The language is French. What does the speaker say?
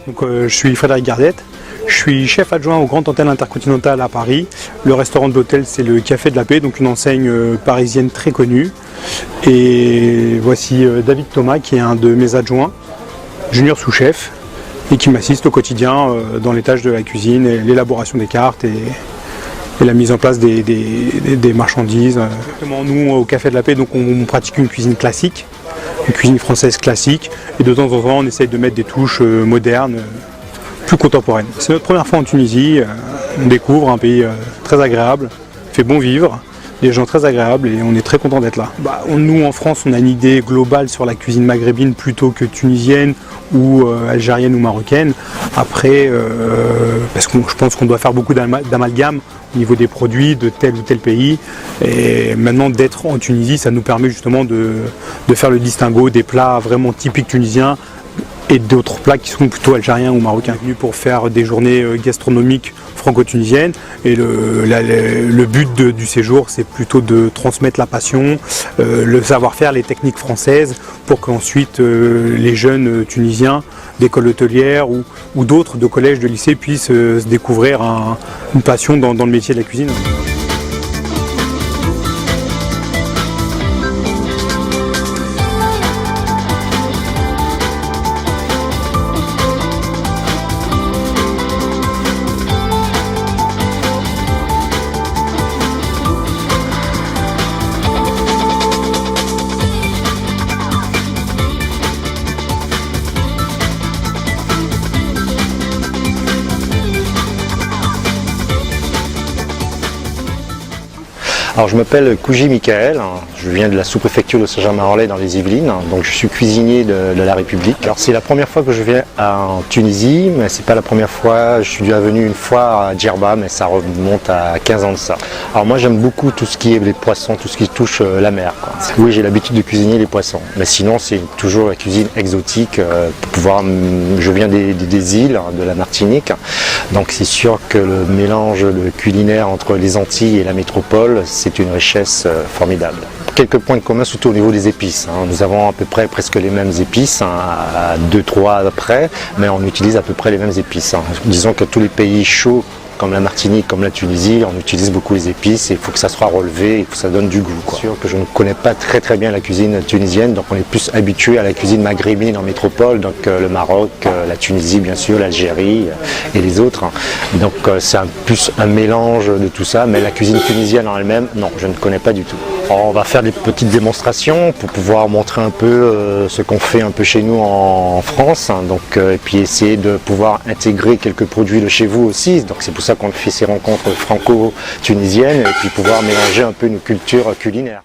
Donc, je suis Frédéric Gardette, je suis chef adjoint au Grand Hôtel Intercontinental à Paris. Le restaurant de l'hôtel, c'est le Café de la Paix, donc une enseigne parisienne très connue. Et voici David Thomas, qui est un de mes adjoints, junior sous-chef, et qui m'assiste au quotidien dans les tâches de la cuisine, et l'élaboration des cartes et la mise en place des marchandises. Nous, au Café de la Paix, donc, on pratique une cuisine classique, une cuisine française classique, et de temps en temps on essaye de mettre des touches modernes, plus contemporaines. C'est notre première fois en Tunisie, on découvre un pays très agréable, fait bon vivre, des gens très agréables et on est très content d'être là. Nous en France on a une idée globale sur la cuisine maghrébine plutôt que tunisienne ou algérienne ou marocaine. Après, parce que je pense qu'on doit faire beaucoup d'amalgame au niveau des produits de tel ou tel pays. Et maintenant d'être en Tunisie, ça nous permet justement de faire le distinguo des plats vraiment typiques tunisiens et d'autres plats qui sont plutôt algériens ou marocains. On est venu pour faire des journées gastronomiques franco-tunisiennes et le but du séjour, c'est plutôt de transmettre la passion, le savoir-faire, les techniques françaises pour qu'ensuite les jeunes tunisiens d'écoles hôtelières ou d'autres, de collèges, de lycées puissent se découvrir une passion dans le métier de la cuisine. Alors je m'appelle Kouji Michael, je viens de la sous-préfecture de Saint-Germain-en-Laye dans les Yvelines, donc je suis cuisinier de la République. Alors c'est la première fois que je viens en Tunisie, mais c'est pas la première fois, je suis déjà venu une fois à Djerba, mais ça remonte à 15 ans de ça. Alors moi j'aime beaucoup tout ce qui est les poissons, tout ce qui touche la mer, quoi. Oui, j'ai l'habitude de cuisiner les poissons, mais sinon c'est toujours la cuisine exotique, pour pouvoir, je viens des îles, de la Martinique, donc c'est sûr que le mélange culinaire entre les Antilles et la métropole, c'est une richesse formidable. Quelques points communs, surtout au niveau des épices. Nous avons à peu près presque les mêmes épices, à 2-3 près, mais on utilise à peu près les mêmes épices. Disons que tous les pays chauds, comme la Martinique, comme la Tunisie, on utilise beaucoup les épices et il faut que ça soit relevé, il faut que ça donne du goût. C'est sûr que je ne connais pas très bien la cuisine tunisienne, donc on est plus habitué à la cuisine maghrébine en métropole, donc le Maroc, la Tunisie bien sûr, l'Algérie et les autres. Donc c'est plus un mélange de tout ça, mais la cuisine tunisienne en elle-même, non, je ne connais pas du tout. Alors, on va faire des petites démonstrations pour pouvoir montrer un peu ce qu'on fait un peu chez nous en France, donc, et puis essayer de pouvoir intégrer quelques produits de chez vous aussi, donc c'est pour ça qu'on fait ces rencontres franco-tunisiennes et puis pouvoir mélanger un peu nos cultures culinaires.